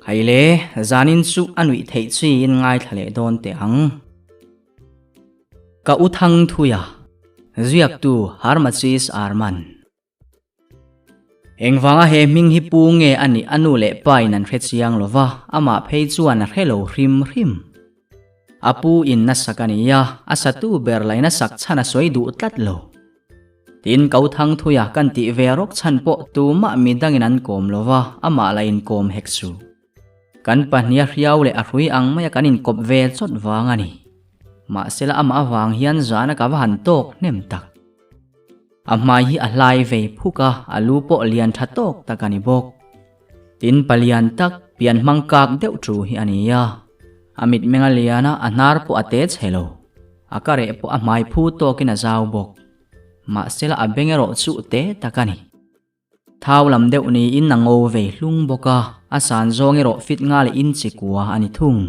hay lẽ zanin su anui thấy chi in ngay thale don te ang ka uthang thuya ziak tu harmachis arman engwanga he ming hi pu nge ani anu le pai nan hre chiang lova ama phei chuan a hello rim rim apu in na sakania asatu berlaina sak chana soi du tlat lo tin kau thang thuya kan ti verok chan po tu ma midangin an kom lova ama lain kom heksu kan pahnia riau le arhui ang maya kanin kop ve chot wangani ma sela ama awang hian zana ka van tok nem tak amai hi alai ve phuka alu po lian thatok takani bok tin palian tak pian mangkak deuh tru hi ania amit menga liana anar po ate chhelo akare po amai phu to kina zaw bok ma sela abengero chu te takani thaulam deuh ni in nango ve hlung boka asan zongero fit nga le in chikwa ani thung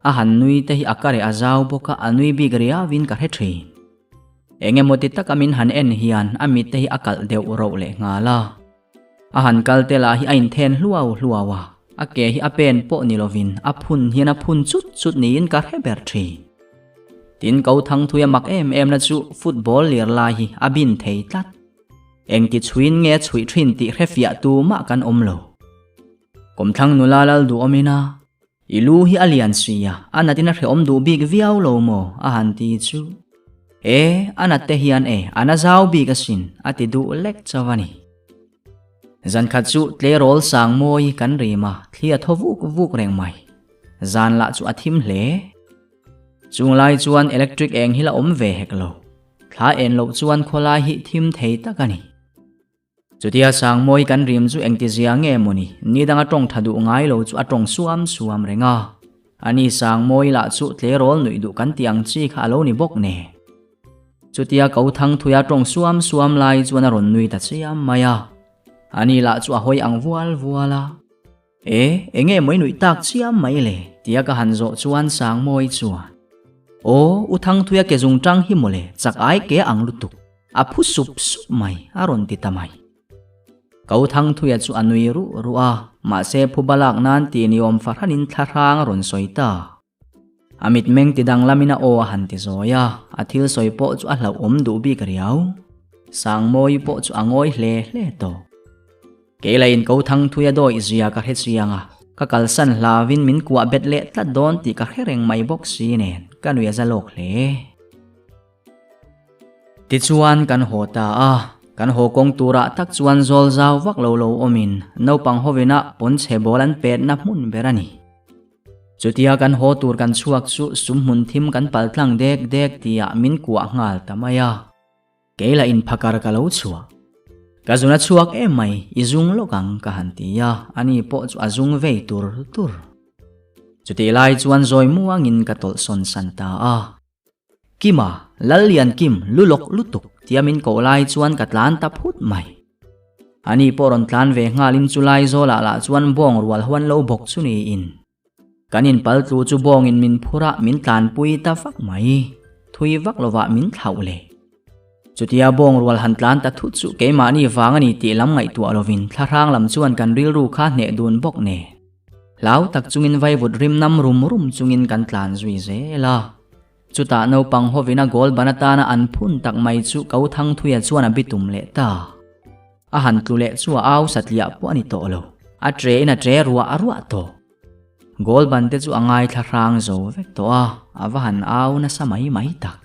a han nui te hi akare azaw boka anui bigria win ka hetri enge moti takamin han en hian amit te hi akal deuh ro le ngala a han kaltela hi ain then hluawa ake hi apen po nilovin aphun hian aphun chut ni in ka heber thi tin kau thang thuya mak em na chu football lir la hi abin thei tlat eng ti chuin nge chui thin ti refia tu ma kan omlo kom thang nulalal du omina ilu hi alian sia anatina re om du big viau lo mo a han ti chu anate hian ana zaw big asin ati du lek chawani zan khat chu tle rol sang moi kan rima thlia vuk reng mai zan la chu athim hle chung lai chuan electric eng hila om ve heklo thla en lo chuan kholai hi thim thei takani chutia sang moi kan rim chu engti zia nge moni ni danga tong thadu ngai lo chu atong suam renga ani sang moi la chu tle rol nui du kan tiang chi kha lo ni bok ne chutia kau thang thuya tong suam lai chuan a ron nui ta chiam maya ani la chu a hoi ang vuala enge moi nui tak chiam mai le tia ka hanzo chuan sang moi chuan uthang thuya ke jung tang hi mole chak ai ke ang lutuk a phu sup mai a ron ti tamai kau thang thuya chu anui ru a ma se phu balak nan ti niom farhanin tharang ron soita amit meng ti dang lamina o han ti zoya athil soi po chu a hlau om du bi kariau sang moi po chu angoi hle to kelain kau thang thuya doi zia ka het sianga ka kalsan hlawin min kwa betle tla don ti ka hereng mai bok si nen kanuya zalok hle ti chuan kan hota kan ho kong tura tak chuan zol zaw vak lo omin no pang hovina pon che bolan pet na mun berani chutia kan ho tur kan chuak chu sum mun thim kan paltlang dek tia min kwa ngal tamaya keila in phakar ka lo chua kazuna chuak mai izung lokang ka hantia ani po chu azung vei tur chuti lai chuan zoi muangin ka tol son santa kima lalian kim lulok lutuk tiamin ko lai chuan katlan ta phut mai ani poron tlan ve ngalin chulai zola la chuan bong rual hwan lo bok chuni in kanin paltu chu bong in min phura min tlan pui ta fak mai thui vak lova min thaule chutia bong rual han tlan ta thu chu ke ma ni wangani ti lam ngai tu alovin tharang lam chuan kan ril ru kha ne dun bok ne lau tak chungin vai vut rim nam rum chungin kan tlan zui zela chuta no pang hovina gol banata na an phun tak mai chu kau thang thuya chuan a bitum le ta a han tu le chu aw satlia po ani to lo a tre na tre ruwa to gol ban te chu angai tharang zo vek to a wa han aw na samai mai tak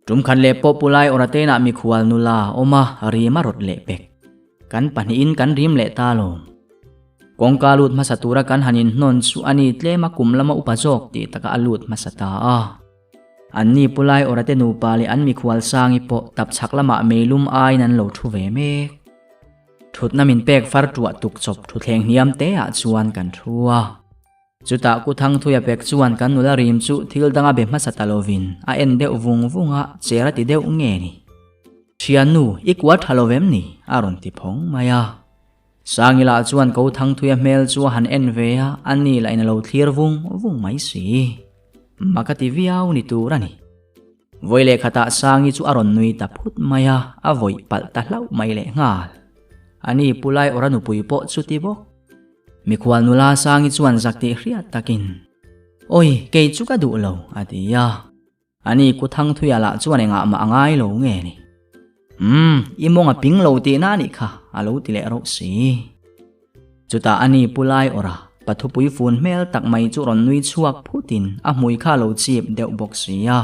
tum khan le populai orate na mi khual nula oma ri marot le pek kan pani in kan rim le ta lo kongkalut masatura kan hanin non su ani tle makum lama upajok ti taka alut masata anni pulai orate nu pali an mi khwal sangi po tap chak lama melum ai nan lo thu ve me thut namin pek far tuwa tuk chop thu thleng niam te a chuan kan thua chuta ku thang thuya pek chuan kan nula rim chu thil danga be masata lovin a en de vunga chera ti deu nge ni thianu ikwat halovem ni aron ti phong maya sangila chuan ko thang thuya mel chu han en veya ani la in lo thlir vung mai si makati viau ni turani voile khata sangi chu aron nui ta phut maya a voi pal ta hlau mai le ngal ani pulai oranu pui po chu ti bok mi khwal nula sangi chuan zakti hriat takin oi ke chu ka du lo atia ani ku thang thuya la chuan enga ma angai lo nge ni imonga ping lo ti na ni kha alo ti le ro si chuta ani pulai ora pathupui fun mel tak mai chu ron nui chuak phutin a mui kha lo chip deuh bok sia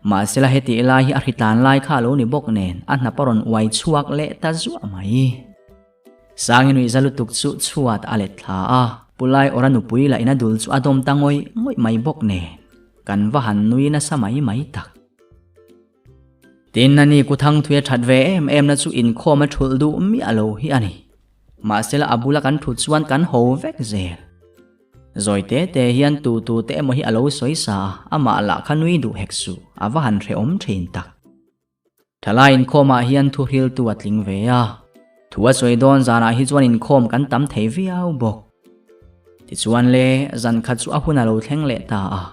ma sela heti lai hi a hritan lai kha lo ni bok nen a hna paron wai chuak le ta zu mai sangi nui zalutuk chu chuat ale thla a pulai ora nu pui la ina dul chu adom tangoi ngoi mai bok ne kan va han nui na samai mai tak tin nani ku thang thuya that ve em na chu in khoma thul du mi alo hi ani ma sela abula kan thu chuan kan ho vek zel rồi te hian tu te mo hi alo soi sa ama la khanui du heksu awa han re om thin tak thalai in khoma hian thu hil tu atling ve a thua soi don zana hi chuan in khom kan tam thei viau bok ti chuan le zan kha chu a hun alo thleng le ta a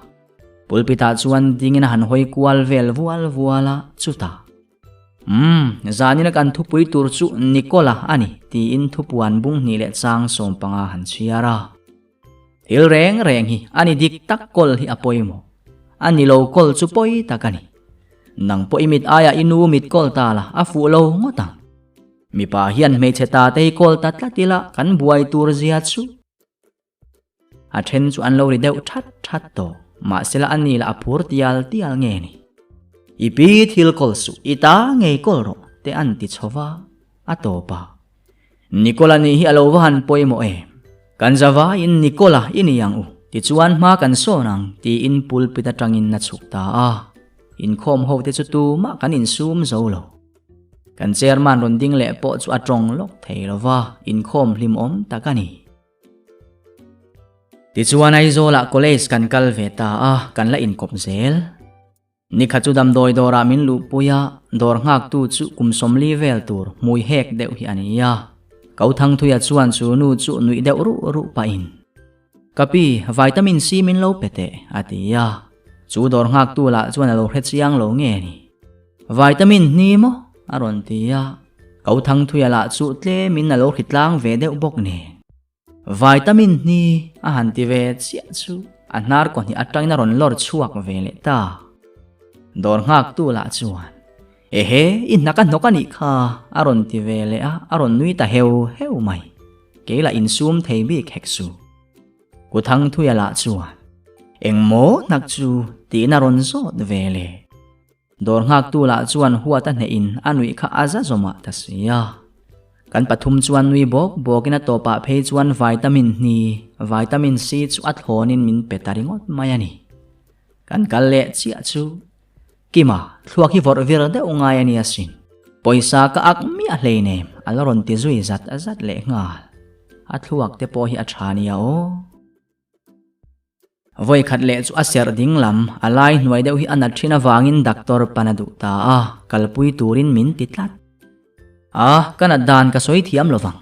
pulpita chuan dingin han hoi kwal vel vuala chuta zanina kan thu pui tur chu Nicola ani ti in thu puan bung ni le chang som panga han chiara il reng hi ani dik tak kol hi apoimo ani lo kol chu poi takani nang poimit aya inu mit kol ta la afu lo ngotang mi pa hian me cheta te kol ta tlatila kan buai tur zia chu a then chu an lo ri deuh that to ma sela ani la apur tial nge ni ipi thil kol su ita nge kol ro te an ti chowa atopa Nicola ni hi alo han poimo kan zawa in Nicola in yang u ti chuan ma kan so nang ti in pulpita tangin na chukta a in khom ho te chu tu ma kan in sum zo lo kan chairman ron ding le po chu atong lok thei lova in khom hlim om takani ti chuan ai zo la college kan kal ve ta a kan la in kop zel ni kha chu dam doi dora min lu puya dor ngak tu chu kum som li vel tur mui hek deuh hi ania kau thang thuya chuan chu nu chu nui deuh ru pa in kapi vitamin C min lo pete atia chu dor ngak tu la chuan lo hret chiang lo nge ni vitamin ni mo aron tia kau thang thuya la chu tle min na lo hitlang ve deuh bok ne vitamin ni a han ti ve chia chu anar ko ni atang na ron lor chuak ve le ta dor ngak tu la chuan ehe in naka nokani kha aron ti ve le a aron nui ta heu mai ke la in sum thei bi kheksu ku thang thuya la chuan engmo nak chu ti na ron zo ve le dor ngak tu la chuan huwa ta ne in anui kha aza zoma ta sia kan pathum chuan nui bokina topa phei chuan vitamin C chu at honin min petaringot mayani kan kalle chia chu kima thluak hi vor vir de ungai ani asin poisa ka ak mi a hleine aloron ti zui zat le ngal a thluak te po hi a thania o voi khat le chu a ser ding lam alai hnuai deuh hi ana thina wangin doctor panadu ta a kalpui turin min titlat kana dan ka soi thiam lowang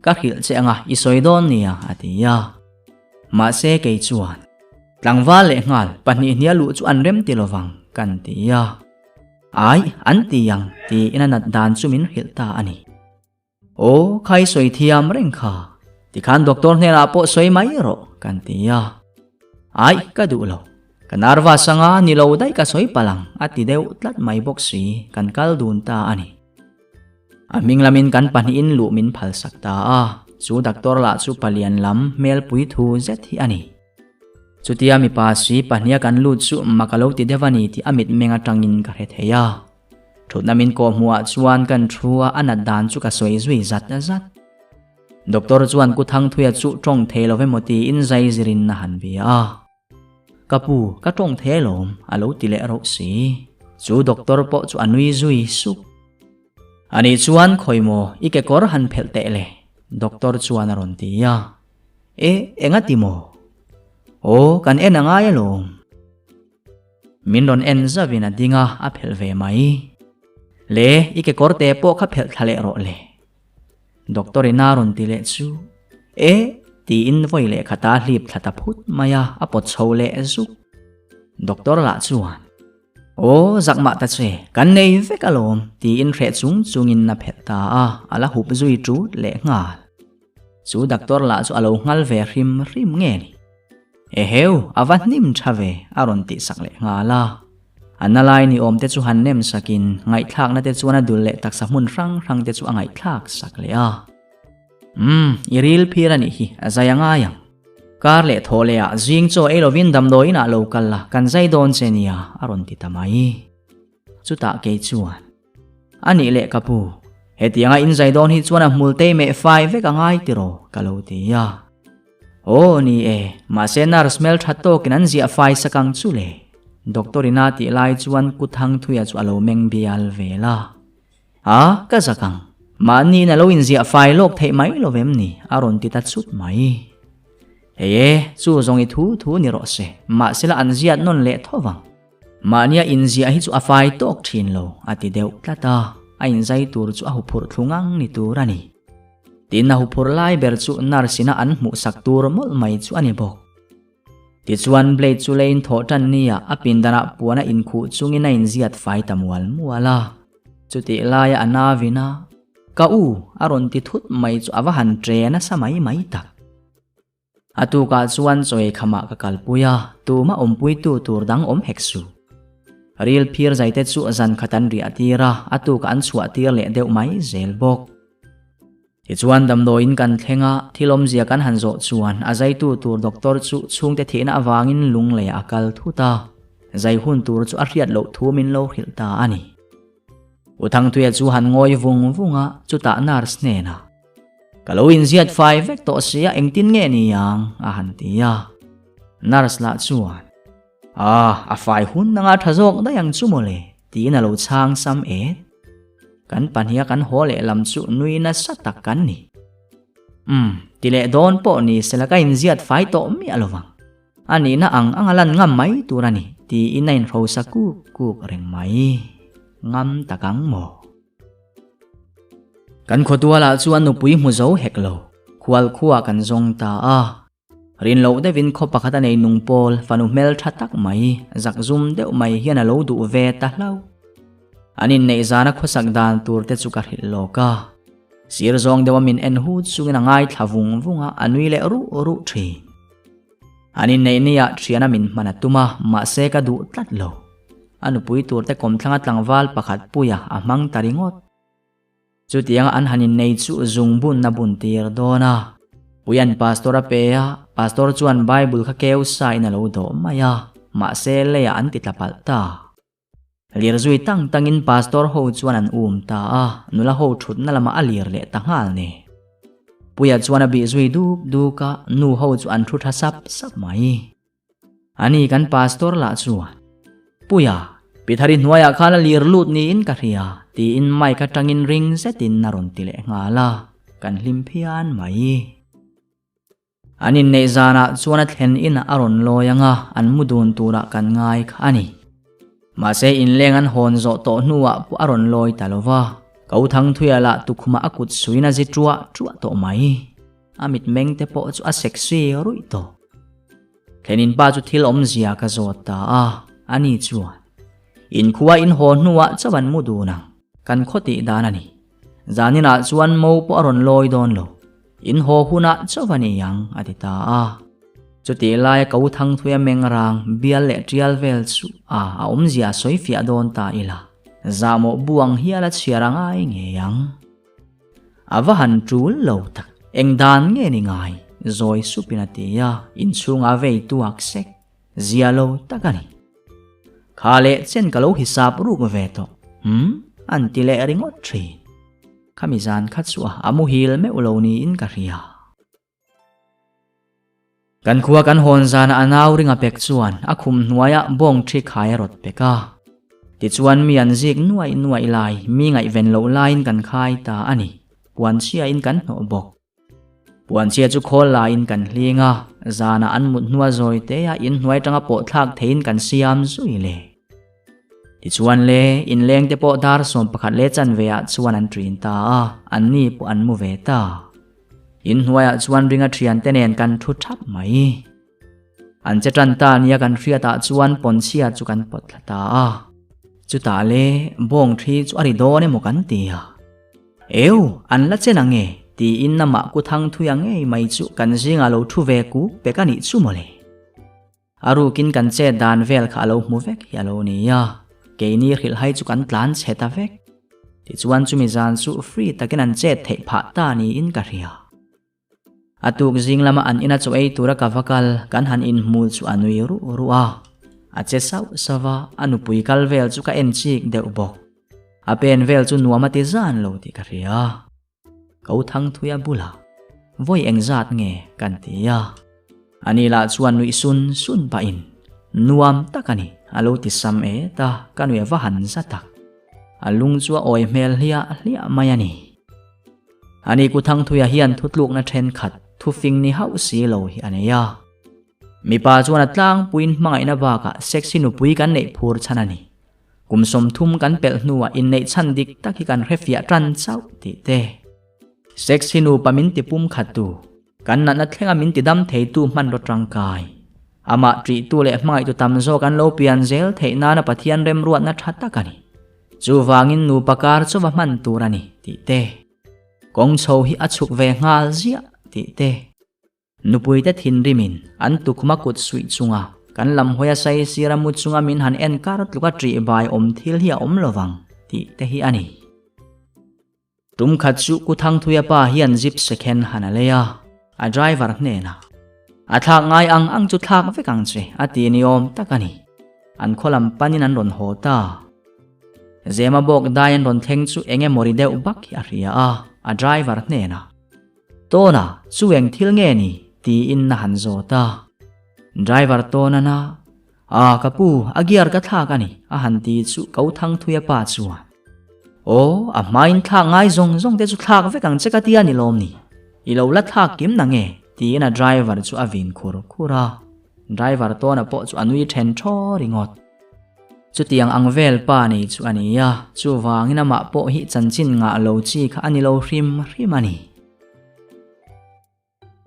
ka khil che anga i soidon nia atia ma se ke chuan tlangwa le ngal pani hnia lu chu an rem ti lowang kan tia ai an tiang ti inanat dan chu min hilta ani o khai soi thiam reng kha ti khan doctor ne la po soi mai ro kan tia ai ka du lo kanarwa sanga ni lo dai ka soi palang ati deu tlat mai boxi kan kal dun ta ani aming lamin kan pani in lu min phal sakta chu doctor la chu palian lam mel pui thu zet hi ani chutia mi pa si pahnia kan lu chu makalo ti devani ti amit menga tangin ka he theya thutnamin ko hmuwa chuan kan thua anat dan chu ka soi zui zat doctor chuan ku thang thuya chu tong thelo ve moti in zai zirin na han bia kapu ka tong thelom alo ti le ro si chu doctor po chu anui zui su ani chuan khoimo ike kor han phel te le doctor chuan aron tia enga timo kan enanga yalom mindon en zavina dinga aphel ve mai le ike korte po kha phel thale ro le doctor inaron ti le chu ti in voi le khata hlip thata phut maya apot chole zu doctor la chuan zakma ta che kan nei ve kalom ti in re chung in na pheta ala hup zui tu le ngal chu doctor la chu alo ngal ve rim nge ni heu awan nim thave aron ti sak le nga la analai ni om te chu han nem sakin ngai thak na te chu na dul le tak sa mun rang te chu angai thak sak le a iril phira ni hi azaya nga yang kar le thole a jing cho elovin dam doi na local la kan zai don chenia aron ti tamai chu ta ke chuan ani le kapu hetianga in zai don hi chuan a multe me 5 ve ka ngai tiro kalo ti ya o ni ma senar smell thatto kinan zia 5 sakang chu le doctorina ti lai chuan kuthang thuya chu alo meng bial vela ka zakang mani na lo in zia 5 lok thei mai lovem ni aron ti ta chut mai chu zong I thu ni ro se ma sela an ziat non le thowang mania in zia hi chu a 5 tok thin lo ati deuh tlata a in zai tur chu a hupur thungang ni turani tin na hupur lai ber chu nar sina an mu sak tur mol mai chu ani bok ti chuan blade chu lein tho tan nia a pindana puana in khu chungin a in ziat fai tamwal muala chu ti lai ana vina ka aron ti thut mai chu awa han tre na samai mai tak atu ka chuan choi khama ka kalpuya tuma ompui tu tur dang om heksu real phir zaite chu azan khatan ri atira atu ka an chua tir le deuh mai zel bok ti chuan damdo in kan thlenga thilom zia kan hanzo chuan azai tu tur doctor chu chungte thina awangin lung le akal thuta zai hun tur chu a riat lo thumin lo hilta ani uthang tuya chu han ngoi vunga chu ta nurse ne na kaloin ziat 5 vek to sia engtin nge ni yang a han tia nurse la chuan a 5 hun nga thazok da yang chumole ti na lo chang sam kan pania kan hole lam chu nui na satak kan ni tile don po ni selaka in ziat 5 to mi alowang ani na angalan ngam mai turani ti inain rosa ku reng mai ngam takang mo kan khotwala chuan nu pui mu zo heklo khwal khuwa kan zong ta rin lo de vin kho pakhata nei nung pol fanu mel thatak mai zak zum deuh mai hian a lo du ve ta hlau anin nei zana khosak dan tur te chu ka hil loka sir zong dewa min en hu chungin angai thavung vunga anui le ru thi anin nei nia thiana min manatuma ma se ka du tlat lo anu pui tur te kom thlanga tlangwal pakhat puya amang taringot chu tianga an hanin nei chu zungbun na bun tir dona puyan pastora peya pastor chuan bible kha keu sai na lo do maya ma se le an ti tlapalta lir zui tangin pastor ho chuan an ta nula ho thut na lama alir le tangal ne puya chuan a bi zui du ka nu ho chu an thut ha sap mai ani kan pastor la chuan puya pithari hnuaya khala lir lut ni in ka ria ti in mai ka tangin ring zetin naron tile ngala kan hlimphian mai anin nei zana chuan a thlen in aron loyanga an mudun tura kan ngai khani ma se in leng an hon zo to hnuwa pu aron loi talova kau thang thuya la tukhuma akut suina ji tua to mai amit meng te po chu a sexy rui to thenin pa chu thil om zia ka zota ani chuan in khuwa in hon hnuwa chawan muduna kan khoti danani zanina chuan mo po aron loi don lo in ho huna chawani yang adita chuti lai kau thang thuya mengrang bial le trial vel chu a om zia soifia don ta ila zamo buang hiala chiaranga nge yang awahan tul lo tak engdan nge ni ngai zoi supinatia in chunga vei tu aksek zialo takani khale chen kalo hisap ruk ve to antile ringot thi khamizan khatsuwa amu hil me uloni in karia kan khuwa kan hon zana anaw ringa pek chuan akhum hnuaya bong thi khai rot peka ti chuan mi an zik nuai lai mi ngai ven lo line kan khai ta ani puan chia in kan no bok puan chia chu khol la in kan hlinga zana an mut hnuwa zoi te ya in hnuai tanga po thak thein kan siam zui le ti chuan le in leng te po dar som pakhat le chan vea chuan an trin ta an ni pu an mu ve ta in hnuaya chuan ringa thian tenen kan thu thap mai an che tran ta nia kan hriata chuan pon chia chu kan pot ta chu ta le bong thi chu ari do ne mo kan tia an la chen ange ti in nama ku thang thuya nge mai chu kan zinga lo thu ve ku pe ka ni chu mole aru kin kan che dan vel kha lo mu vek ya lo ni ya ke ni khil hai chu kan tlan che ta vek ti chuan chu mi zan chu free takin an che thei pha ta ni in ka ria atuk zing lama an ina chu ei tura ka vakal kan han in mu chu anui ru a che sau sawa anu pui kal vel chu ka en chik deuh bok a pen vel chu nuama ti zan lo ti ka ria kau thang thuya bula voi engzat nge kan ti ya ani la chuan nui sun pa in nuam takani alo ti sam e ta kanwe wa han sa tak alung chu oi mel hlia mayani ani ku thang thuya hian thutluk na then khat thu fing ni hau si lo hi aneya mi pa chuan atlang puin mangai na ba ka sexy nu pui kan nei phur chanani kumsom thum kan pel nuwa in nei chan dik taki kan refia tran chau ti te sexy nu pamin ti pum khatu kan na thlenga min ti dam thei tu man ro trangkai ama tri tu le mai tu tam zo kan lo pian zel thei na na pathian rem ruat na thatta kani chu wangin nu pakar chu wa man turani ti te kong chho hi achuk ve ngal zia ti te nupui te thin rimin an tu khuma kut sui chunga kan lam hoya sai siramu chunga min han en karat luka tri bai om thil hi om lowang ti te hi ani tum khat chu ku thang thuya pa hian zip second hanaleya a driver ne na a thak ngai ang chu thak ve kang che ati ni om takani an kholam panin an ron hota zema bok dayan ron theng chu enge mori deu bak hi aria a driver ne na to na chueng thil nge ni ti in na han zo ta driver to na na kapu agiar ka tha ka ni a han ti chu kau thang thuya pa chuwa o a main tha ngai zong te chu thak ve kang che ka ti ani lom ni i lo la thak kim na nge ti na driver chu avin khura driver to na po chu anui then tho ringot chu tiang angvel pa ni chu ania chu wangina ma po hi chanchin nga lo chi kha ani lo hrim ani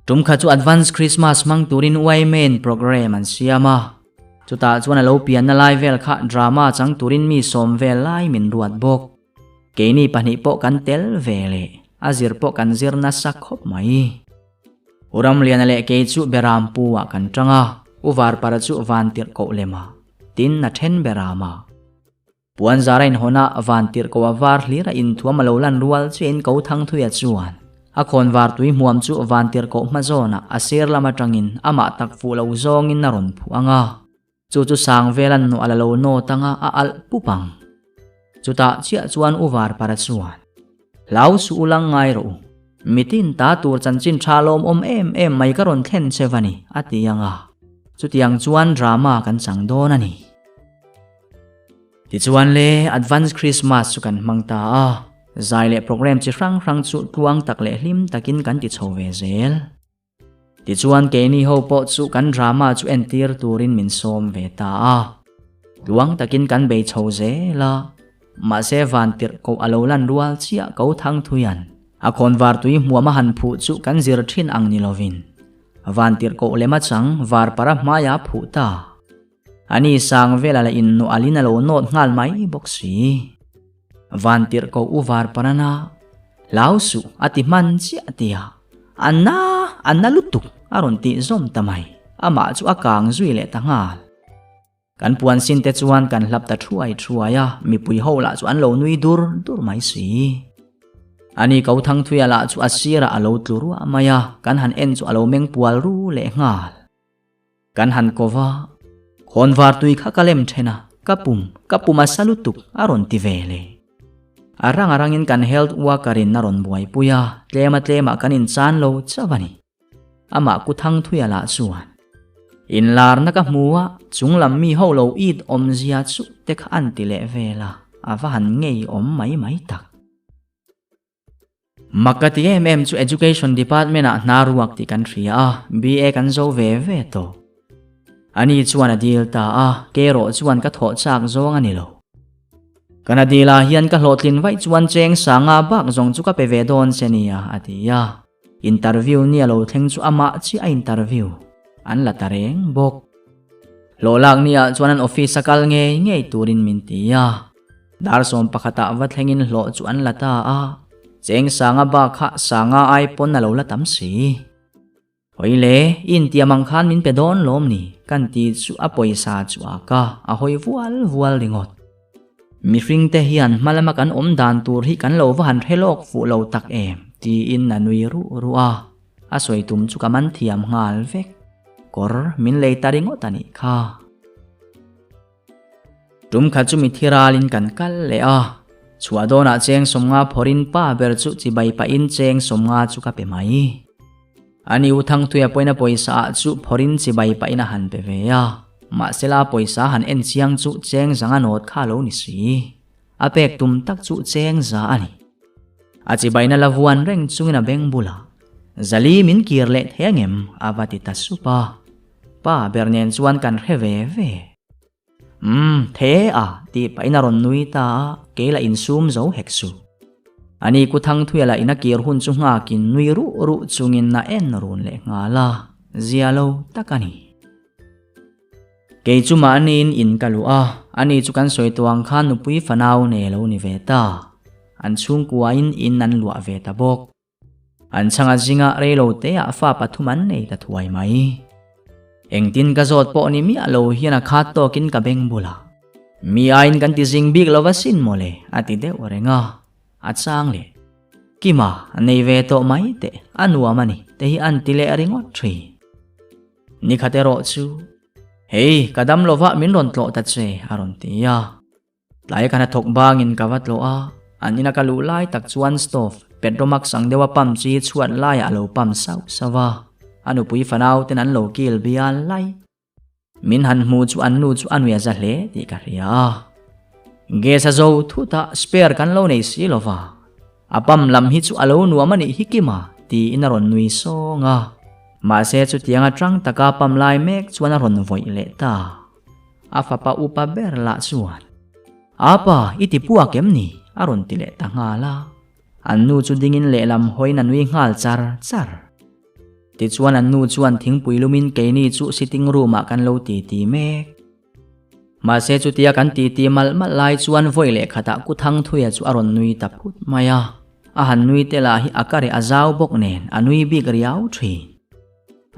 tum kha chu advance Christmas mang turin wai main program an siama chu ta chuan lo pian na live vel kha drama chang turin mi som vel lai min ruat bok ke ni pani po kan tel vele azir po kan zir na sakhop mai uram lian le ke chu beram puwa kan tanga uvar para chu vantir ko lema tin na then berama puan zarain hona vantir ko war lira in thua malolan rual chen ko thang thuya chuan a khon war tui muam chu vantir ko mazona asir lama tangin ama tak fu lo zong in naron phu anga chu sang velan no alalo no tanga a al pupang chuta chia chuan uvar para chuan lau su ulang ngai ro mitin ta tur chanchin thalom em mai karon thlen chewani atianga chutiang chuan drama kan changdon ani ti chuan le advance Christmas chu kan mangta zaile program chi rang chu tuang tak le hlim takin kan ti chove zel ti chuan ke ni ho po chu kan drama chu entir turin min som ve ta tuang takin kan be choze la ma se vantir ko alolan rual chia ko thang thuyan a khon war tui muama han phu chu kan zir thin ang ni lovin vantir ko lema chang var para maya phu ta ani sang vela la in no alina lo not ngal mai boxi vantir ko uvar parana lausu ati man chi atia anna lutuk aron ti zom tamai ama chu akang zui le tangal kan puan sin te chuan kan hlap ta thuaya mi pui ho la chu an lo nui dur mai si ani kau thang thuya la chu asira alo tluru amaya kan han en chu alo meng pual ru le ngal kan han kova khonwar tui kha kalem thena kapum asalutuk aron ti vele arangin kan health workerin naron buai puya tlema kanin chan lo chawani ama ku thang thuya la chuan in lar na ka muwa chunglam mi ho lo it om zia chu te kha an ti le vela awa han ngei om mai tak makati chu education department a naruak ti kan thria BA kan zo ve to ani chuan a dil ta kero chuan ka tho chak zong ani lo kana dila hian ka hlotlin vai chuan cheng sanga bak zong chu ka pe ve don senia atia interview ni lo thleng chu ama chi a interview an la tareng bok lo lak nia chuan an office sakal nge turin min tia dar som pakhata wa thlengin hlo chu an lata cheng sanga ba kha sanga ai pon na lo la tam si hoile in tiamang khan min pe don lom ni kan ti chu a poisa chu aka a hoi vual ringot mi ring te hian malama kan om dan tur hi kan lo van thelok fu lo tak em ti in na nui ru a soi tum chu kaman thiam ngal vek kor min lei taringo tani kha tum kha chu mi thiralin kan kal le a chua dona cheng somnga phorin pa ber chu chi bai pa in cheng somnga chu ka pe mai ani uthang tuya poina poisa chu phorin chi bai pa ina han pe ve ya ma sela poisa han en chiang chu cheng zanga not kha lo ni si apek tum tak chu cheng za ani achi baina lavuan reng chungina beng bula zali min kirle thengem avati tasupa pa bernen chuan kan heve ve thế à ti paina ron nui ta ke la in sum zo heksu ani ku thang thuya la ina kir hun chu nga kin nui ru chungin na en run le nga la zialo takani ke chu ma nin in kalu a ani chu kan soi tuang khan nu pui fanau ne lo ni ve ta an chung kuwa in nan lua ve ta bok an changa jinga re lo te a fa pathuman nei ta thuai mai engtin ka zot po ni mi alo hiana khat to kin ka beng bula mi ain kan ti jing big lovasin mole ati de orenga achang le kima nei ve to mai te anua mani te hi an tile aringot thri ni khatero chu hei kadam lova min ron tlo ta che aron ti ya lai kana thok bangin kawat lo a anina ka lu lai tak chuan stove petromak sang dewa pam chi chuan lai alo pam sau sawa anu pui fanau ten an lo kil bial lai min han mu chu an nu chu anwia za hle ti ka ria ge sa zo thu ta spare kan lo nei si lova apam lam hi chu alo nu amani hikima ti inaron nui so nga ma se chu tianga trang taka pam lai mek chuan ron voi le ta afa pa upa ber la chuan apa iti puwa kem ni aron ti le ta nga la an nu chu dingin le lam hoina nui ngal char ti chuan an nu chuan thingpui lumin ke ni chu sitting room a kan lo ti mek ma se chu tia kan ti mal lai chuan voi le khata ku thang thuya chu aron nui ta phut maya a han nui te la hi akare azau bok nen anui big riau thri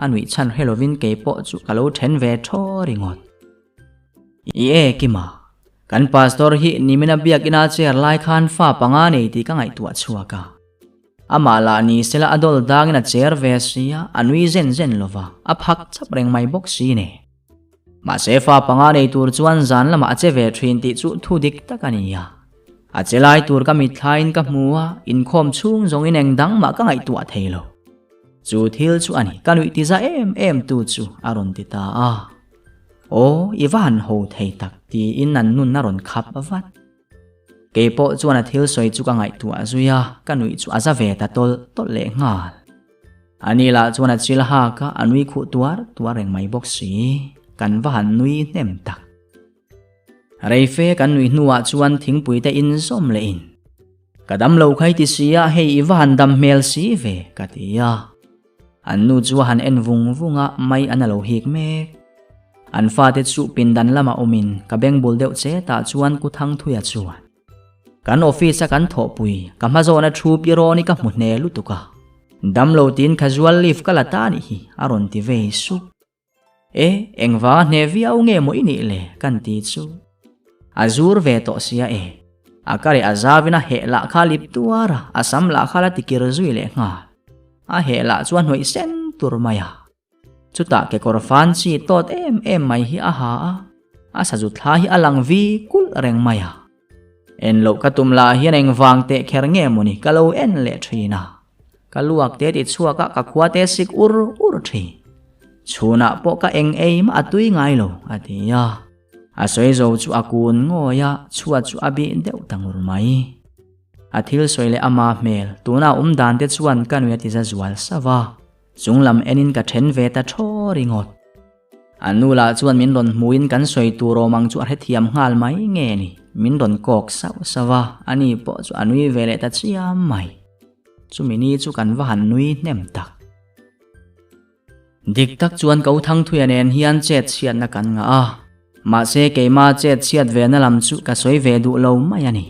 anui chan helovin ke po chu kalo then ve tho ringot e kima kan pastor hi nimina biak ina chair lai khan fa panga nei ti ka ngai tua chuaka amala ni sela adol dangina chair ve sia anui zen lova aphak chap reng mai bok si ne ma se fa panga nei tur chuan zan lama che ve thin ti chu thu dik takania a chelai tur ka mi thlain ka muwa in khom chung zong in engdang ma ka ngai tua theilo chu thil chu ani kanui ti za em tu chu aron ti ta a o iwan ho thei tak ti in nan nun na ron khap avat ke po chuan a thil soi chu ka ngai tua zuya kanui chu aza ve ta tol le ngal ani la chuan a chil ha ka anui khu tuar reng mai bok si kan van nui nem tak reife kan nui nuwa chuan thingpui te in som le in kadam lo khai ti sia hei iwan dam mel si ve katia an nu chuan en vunga mai analo hik mek an fa te chu pindan lama omin ka beng bul deuh che ta chuan ku thang thuya chuan kan office kan tho pui ka ma zona thu piro ni ka mu ne lu tuka dam lo tin casual leave kala ta ni hi aron ti ve su engwa ne viau nge mo ini le kan ti chu azur ve to sia akare azavina he la khalip tuara asam la khala tikir zui le nga a he la chuan hoi sen tur maya chuta ke korfan chi tot em mai hi aha a sa ju thla hi alang vi kul reng maya en lo ka tumla hian engwang te kher nge moni kalo en le thina kaluak te ti chuaka ka khwa te sik ur thi chuna po ka eng ma atui ngai lo atia asoi zo chu akun ngoya chua chu abi deuh tangur mai athil soile ama mel tuna dan te chuan kanwe ti za zual sawa chunglam enin ka then ve ta thoringot anula chuan min ron muin kan soi tu ro mang chu he thiam ngal mai nge ni min ron kok sawa ani po chu anui vele ta chiam mai chu mini chu kan van nui nem tak dik tak chuan ko thang thuya nen hian chet chian na kan nga ma se ke ma chet chiat ve na lam chu ka soi ve du lo mai ani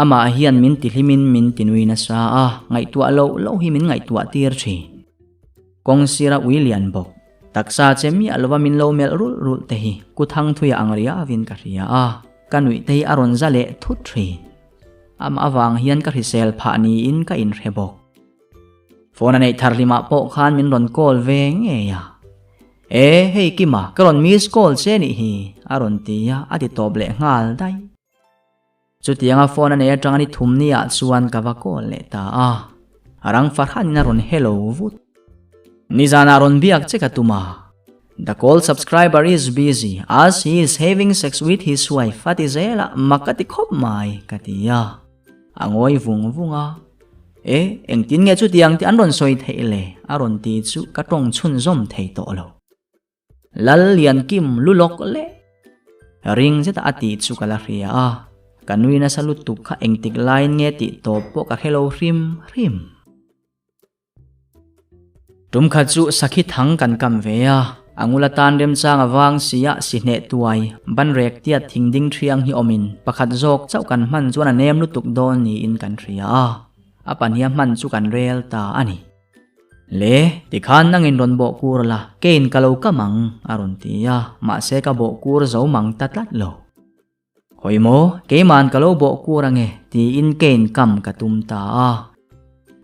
ama hian min ti hlimin min tinui na sa a ngai tua lo hi min ngai tua tir thi kong sira William bok taksa chemi alwa min lo mel rul te hi kuthang thuya angria vin ka ria a kanui te aron zale thut thi ama awang hian ka risel pha ni in ka in rebok phone nei tharlima po khan min ron call ve nge ya hei kima karon miss call che ni hi aron tia ati toble ngal dai chutianga phone nei atang ni thumni a chuan ka va call le ta a arang farhan na ron hello vut nizana ron biak cheka tuma the call subscriber is busy as he is having sex with his wife fatizela makati khop mai katia angoi vunga engtin nge chu tiang ti an ron soi theile aron ti chu ka tong chun zom thei to lo lal lian kim lulok le ring zeta ati chu kala ria a kanui na salut tu kha engtik line nge ti to po ka hello rim tum kha chu sakhi thang kan kam ve a angula tan rem chang awang sia si hne tuai ban rek tia thingding thiang hi omin pakhat jok chau kan man chuan a nem lu tuk don ni in kan ria apan hiam man chu kan rel ta ani le ti khan nangin ron bo kur la kein kalo kamang aron tia ma se ka bo kur zo mang tatlat lo hoimo ke man kalo bo kurange ti in kein kam ka tum ta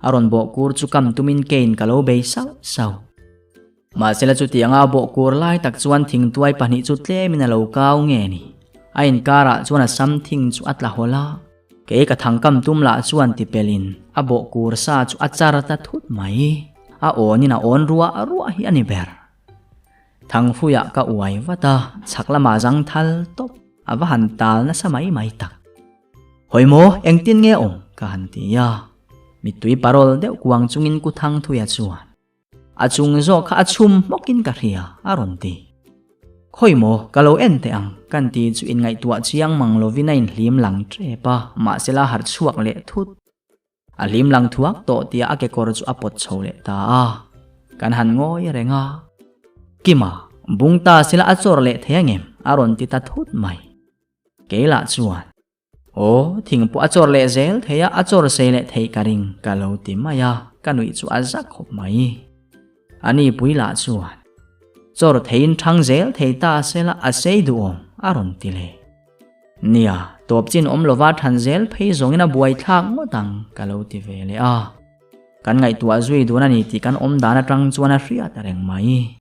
aron bo kur chu kam tumin kein kalo be sau ma sela chu tianga bo kur lai tak chuan thing tuai pani chu tle min lo kaw nge ni ain kara chuan something chu atla hola ke ka thangkam tumla chuan ti pelin abo kur sa chu achar ta thut mai a onina on ruwa hi ani ber thangfuya ka uai wata chakla ma jang thal top awa han tal na samai mai tak hoimo engtin nge ong ka han ti ya mitui parol deuh kuang chungin ku thang thuya chuan achung zo kha achum mokin ka ria aron ti khoimo kalo ente ang kan ti chu in ngai tua chiang manglo vinain hlim lang trepa ma sela har chuak le thut a hlim lang thuak to tia ake kor chu apot chhole ta kan han ngoi renga kima bungta sila achor le thengem aron ti ta thut mai kela chuan thingpu achor le zel theya achor se le thei karing kalo ti maya kanui chu azak khop mai ani puila chuan chor thein thang zel theita sela asei duom aron tile nia topchin omlova than zel phei zongina buai thak ngotang kalo ti vele kan ngai tua zui duna ni ti kan om dana tang chuana hria tareng mai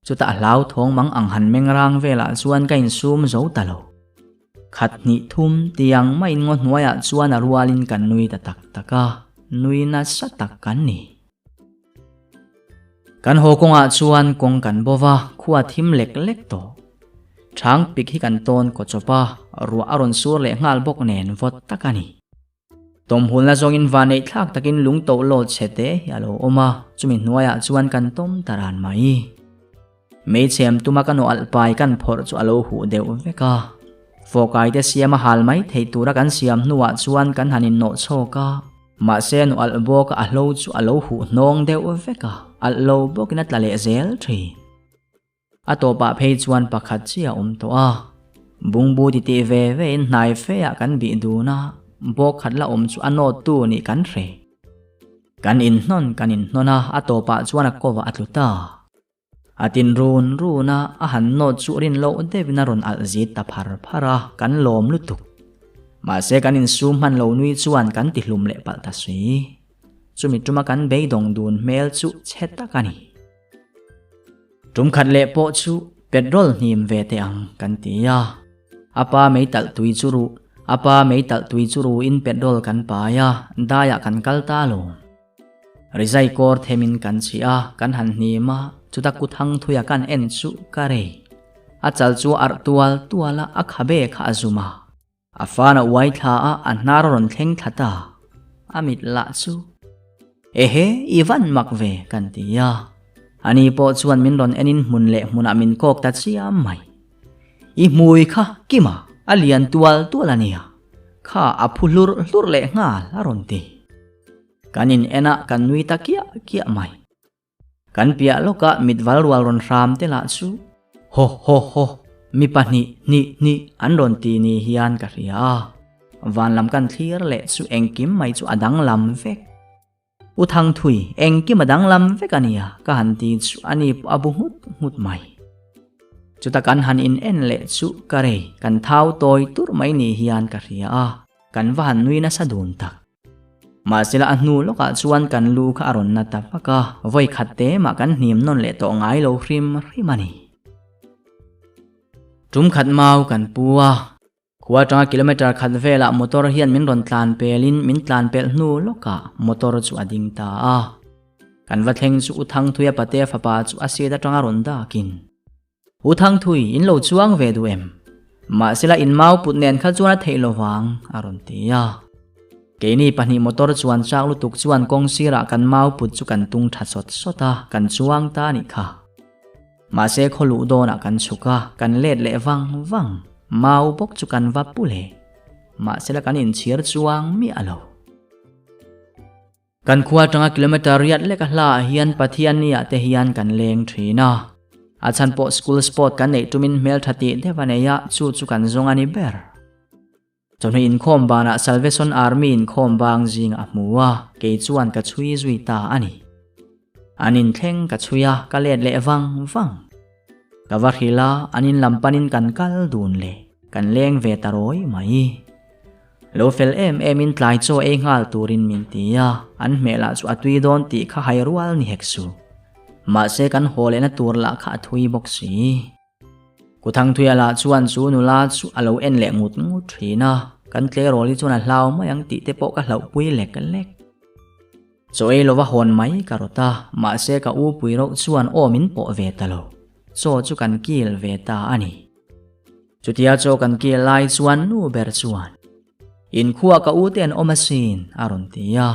chuta hlau thong mang ang han mengrang vela chuan kain sum zo talo khat ni thum tiang mai ngo hnuaya chuan arwalin kan nui ta tak taka nui na sa tak kan ni kan hokonga chuan kong kan bova khuwa thim lek to thang pik hi kan ton ko chopa ru aron sur le ngal bok nen vot takani tom hulna zongin vanei thak takin lung to lo chete yalo oma chumi hnuaya chuan kan tom taran mai me chem tuma kan alpai kan phor chu alo hu deu veka fokai te siama hal mai thei tura kan siam nuwa chuan kan hanin no choka ma se no albo ka alo chu alo hu nong deu veka allo bokina tlale zel thi atopa phei chuan pakhat chia to bungbu ti ve in nai fe ya kan bi duna bok khatla chu ano tu ni kan re kan in nona atopa chuan kowa atluta atin runa ahan no chu rin lo devina ron alzit ta phara kan lom lutuk ma se kan in sum han lo nui chuan kan ti hlum le pal ta sui chumi tuma kan be dong dun mel chu cheta kani tum khat le po chu petrol nim ve te ang kan tia apa meital tui churu in petrol kan pa ya daya kan kalta lo rizai kor themin kan chia kan han nima chuta kuthang thuya kan en chu kare achal chu ar tuala akhabe kha azuma afana wai tha a anaron thleng thata amit la chu ivan makve kan tia ani po chuan min ron enin mun le mun amin kok ta chia mai i mui kha kima alian tualania kha aphulur le ngal aron ti kanin ena kan nui ta kia mai kan pia loka mitwal ron ram te la chu ho mi pani ni an ron ti ni hian ka ria van lam kan thlir le chu engkim mai chu adang lam vek u thang thui engkim adang lam vek ania ka han ti chu ani abu hut mai chu ta kan han in en le chu kare kan thau toy tur mai ni hian ka ria a kan van nui na sadun tak ma sila anu loka chuan kan lu kha aron na ta paka voi khatte ma kan hnim non le to ngai lo hrimani tum khat mau kan puwa khuwa tanga kilometer khat vela motor hian min ron tlan pelin min tlan pel nu loka motor chu ading ta a kan va thleng chu uthang thuya pate phapa chu ase da tanga ron da kin uthang thui in lo chuang ve du em ma sila in mau put nen kha chuan theilo wang aron tia keini pani motor chuan chak lu tuk chuan kong sira kan mau put chu kan tung tha sota kan chuang ta ni kha ma se kholu dona kan chuka kan let le wang mau bok chu kan va pule ma sela kan in chiar chuang mi alo kan khuwa tanga kilometer riat le ka hla hian pathian nia te hian kan leng thina achan po school sport kan nei tumin mel thati devaneya chu kan zongani ber chone in khom bana salvation army in khom bang jing a muwa ke chuan ka chui zui ta ani anin thleng ka chuya ka let le wang ka varhila anin lampanin kan kal dun le kan leng ve taroi mai lo fel em in tlai cho e ngal turin min tia an mela chu atui don ti kha hairual ni heksu ma se kan hole na tur la kha thui boxi kuthang thuya la chuan chu nula chu alo en le ngut thina kan tle roli chuna hlau mayang ti te po ka hlau pui lek cho e lova hon mai karota ma se ka u pui ro chuan o min po ve talo cho chu kan kil ve ta ani chutia cho kan kil lai chuan nu ber chuan in khuwa ka u ten omasin aron tia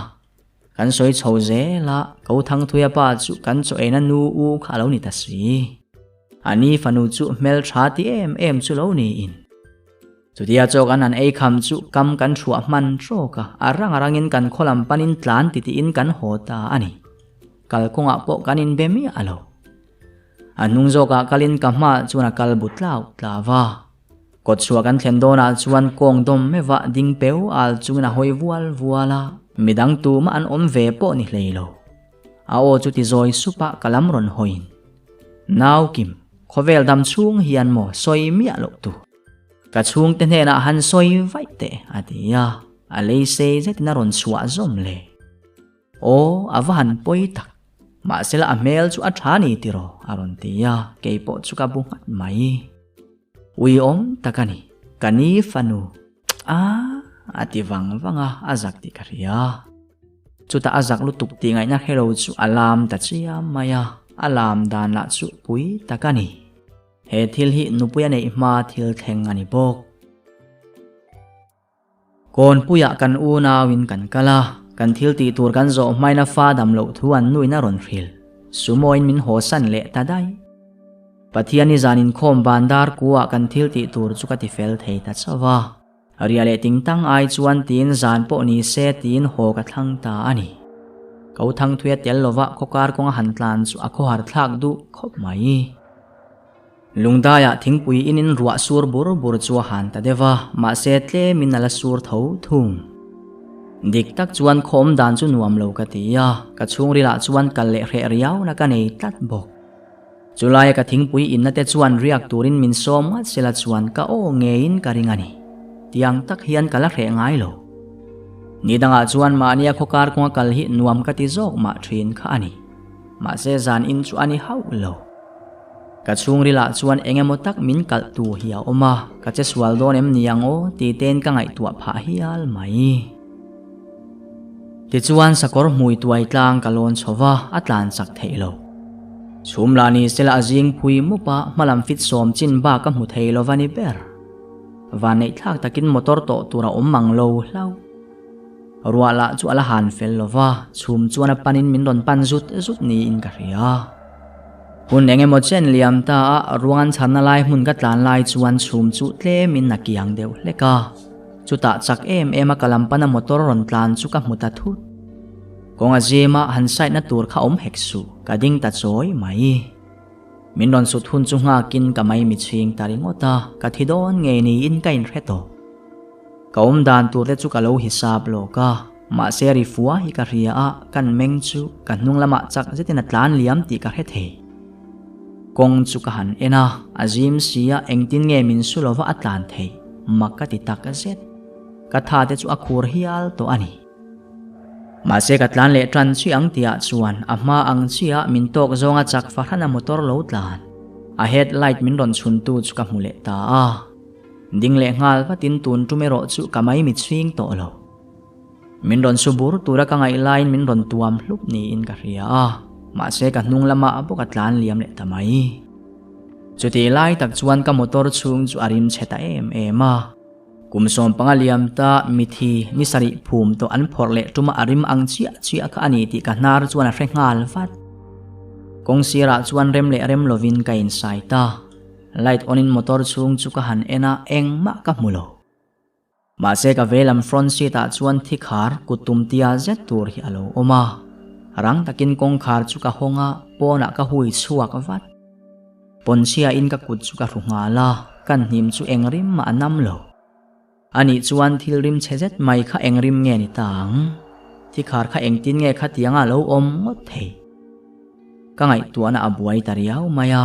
kan soi chhoze la ko thang thuya pa chu kan cho ena nu u khalo ni ta si ani fanu chu mel thati em chu lo ni in chutia cho kan an ei kham chu kam kan thua man tro ka arangin kan kholam panin tlan ti in kan hota ani kalkonga po kanin bemi alo anung zo ka kalin kama chuna kal butlau tlawa kot chua kan thlendona chuan kong dom mewa ding peu al chuna hoi vuala midang tu ma an om ve po ni hleilo a o chu ti zoi supa kalam ron hoin naw kim khovel dam chung hian mo soi mi alo tu ka chung te hena han soi vai te atia a lei se zet na ron chua zom le o avan poi tak ma sela amel chu athani tiro aron tia keipo chu ka bungat mai ui om takani kani fanu ati wanga azak ti karia chu ta azak lu tuk ti ngai na hero chu alam ta chia maya alam dan la chu pui takani he thil hi nupuya nei ma thil theng ani bok kon puya kan u na win kan kala kan thil ti tur kan zo maina fa dam lo thuan nui na ron hril sumoin min ho san le tadai pathiani zanin khom bandar kuwa kan thil ti tur chu ka ti fel thei ta chawa riale tingtang ai chuan tin zan po ni se tin ho ka thang ta ani ko thang thuya tel lova khokar konga hantlan chu akho har thlak du khop mai lungdaya thingpui inin ruwa sur bur chu han ta dewa ma se tle minala sur tho thum dik tak chuan khom dan chu nuam lo ka tia ka chung rila chuan kal le hre riau na ka nei tat bok chulai ka thingpui in na te chuan riak turin min som ngat sela chuan ka o nge in ka ringani tiang tak hian kala hre ngai lo nidanga chuan ma ania khokar ko kal hi nuam ka ti jok ma thin kha ani ma se zan in chu ani hau lo ka chung rila chuan engemaw tak min kal tu hiya oma ka che swal don em niango ti ten ka ngai tua pha hial mai ti chuan sakor mui tuai tlang kalon chowa atlan sak theilo chumlani sela azing phui mupa malam fit som chin ba ka mu theilo vani ber vanei thak takin motor to tura omang lo hlau ruala chu ala han fel lova chum chuana panin min ron pan zut ni in ka ria hun engemaw chen liam ta ruan channa lai mun ka tlan lai chuan chum chu tle min na kiang deuh hleka chuta chak em kalam pana motor ron tlan chu ka muta thut konga jema han sai na tur kha om heksu ka ding ta choi mai min ron su thun chu nga kin ka mai mi ching taringota ka thidon nge ni in kain reto kaum dan tur te chu ka lo hisab lo ka ma se ri fuwa hi ka ria a kan meng chu kan hnung lama chak zetin atlan liam ti ka he the kong chu ka han ena azim sia engtin nge min su lova atlan the makati tak zet ka tha te chu akhur hial to ani ma se ka tlan le tran chi ang tia chuan ama ang chia min tok zonga chak farhana motor lo tlan a headlight min ron chhun tu chu ka mule ta a ding le ngal patin tun tumero chu kamai mi swing to lo min ron subur tura ka ngai line min ron tuam hlup ni in ka ria a ma se ka hnung lama apo ka tlan liam le tamai chuti lai tak chuan ka motor chung chu arim cheta ema kumsom pangaliam ta mithi ni sari phum to an phorle tuma arim ang chia ka ani ti ka nar chuan a hrengal vat kong sira chuan rem le rem lovin ka inside ta light on in motor chung chu ka han ena eng ma ka mulo ma se ka velam front seat a chuan thikhar kutum tia zet tur hi alo oma rang takin kong khar chu ka honga pona ka hui chuak vat ponsia in ka kut chu ka rungala kan hnim chu engrim ma anam lo ani chuan thil rim chezet mai kha engrim nge ni tang thikhar kha engtin nge kha tianga lo om ngot thei ka ngai tuana abuai tariau maya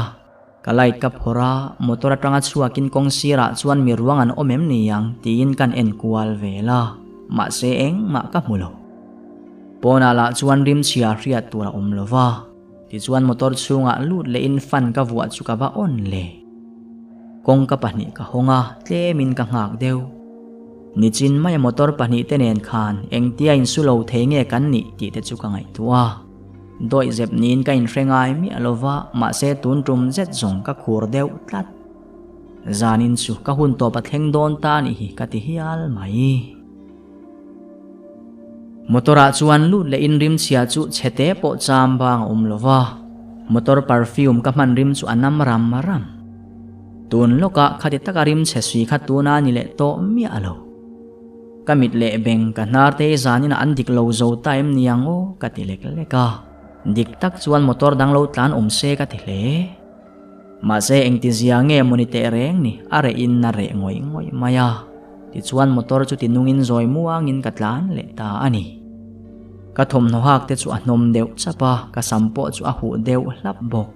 kalai ka phora motor atanga chuakin kong sira chuan mi ruangan omem ni yang tin kan en kual vela ma se eng ma ka mulo pona la chuan rim chia ria tura omlova ti chuan motor chunga lut le in fan ka vuwa chu ka ba on le kong ka pahni ka honga tle min ka ngak deu ni chin mai motor pahni te nen khan eng tia in sulo thenge kan ni ti te chu ka ngai tua doi zep nin ka in hrengai mi alova ma se tun tum zet zong ka khur deu tlat zanin chu ka hun to pathleng don ta ni hi ka ti hial mai motora chuan lut le in rim chia chu chete po cham bang umlova motor perfume ka man rim chu anam ram maram tun loka khati taka rim che sui kha tuna ni le to mi alo kamit le beng ka nar te zanin an dik lo zo time niang o ka ti lek leka dik tak chuan motor dang lo tlan se ka ti hle ma se eng ti zia nge monite reng ni are in na re ngoi ngoi maya ti chuan motor chu tinungin zoi muangin ka tlan le ta ani ka thom no hak te chu anom deu chapa ka sampo chu a hu deu hlap bok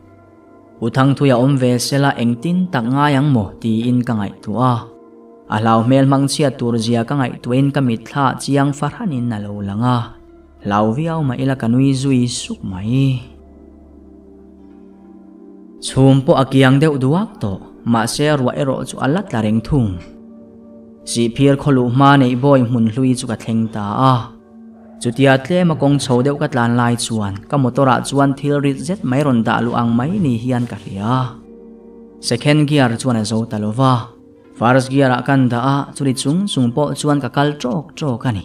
uthang thuya om ve sela engtin tak nga yang mo ti in ka ngai tua alaw mel mang chia tur zia ka ngai tuin ka mit thla chiang farhanin na lo langa law viau ma ila kanui zui suk mai chumpo akiang deu duak to ma se ruwa ero chu alat la reng thum si phir kholu ma nei boy mun hlui chu ka thleng ta a chutia tle ma kong chho deuh ka tlan lai chuan ka motora chuan thil rit zet mai ron da lu ang mai ni hian ka ria second gear chuan a zo talova first gear a kan da a churi chung po chuan ka kal trok ani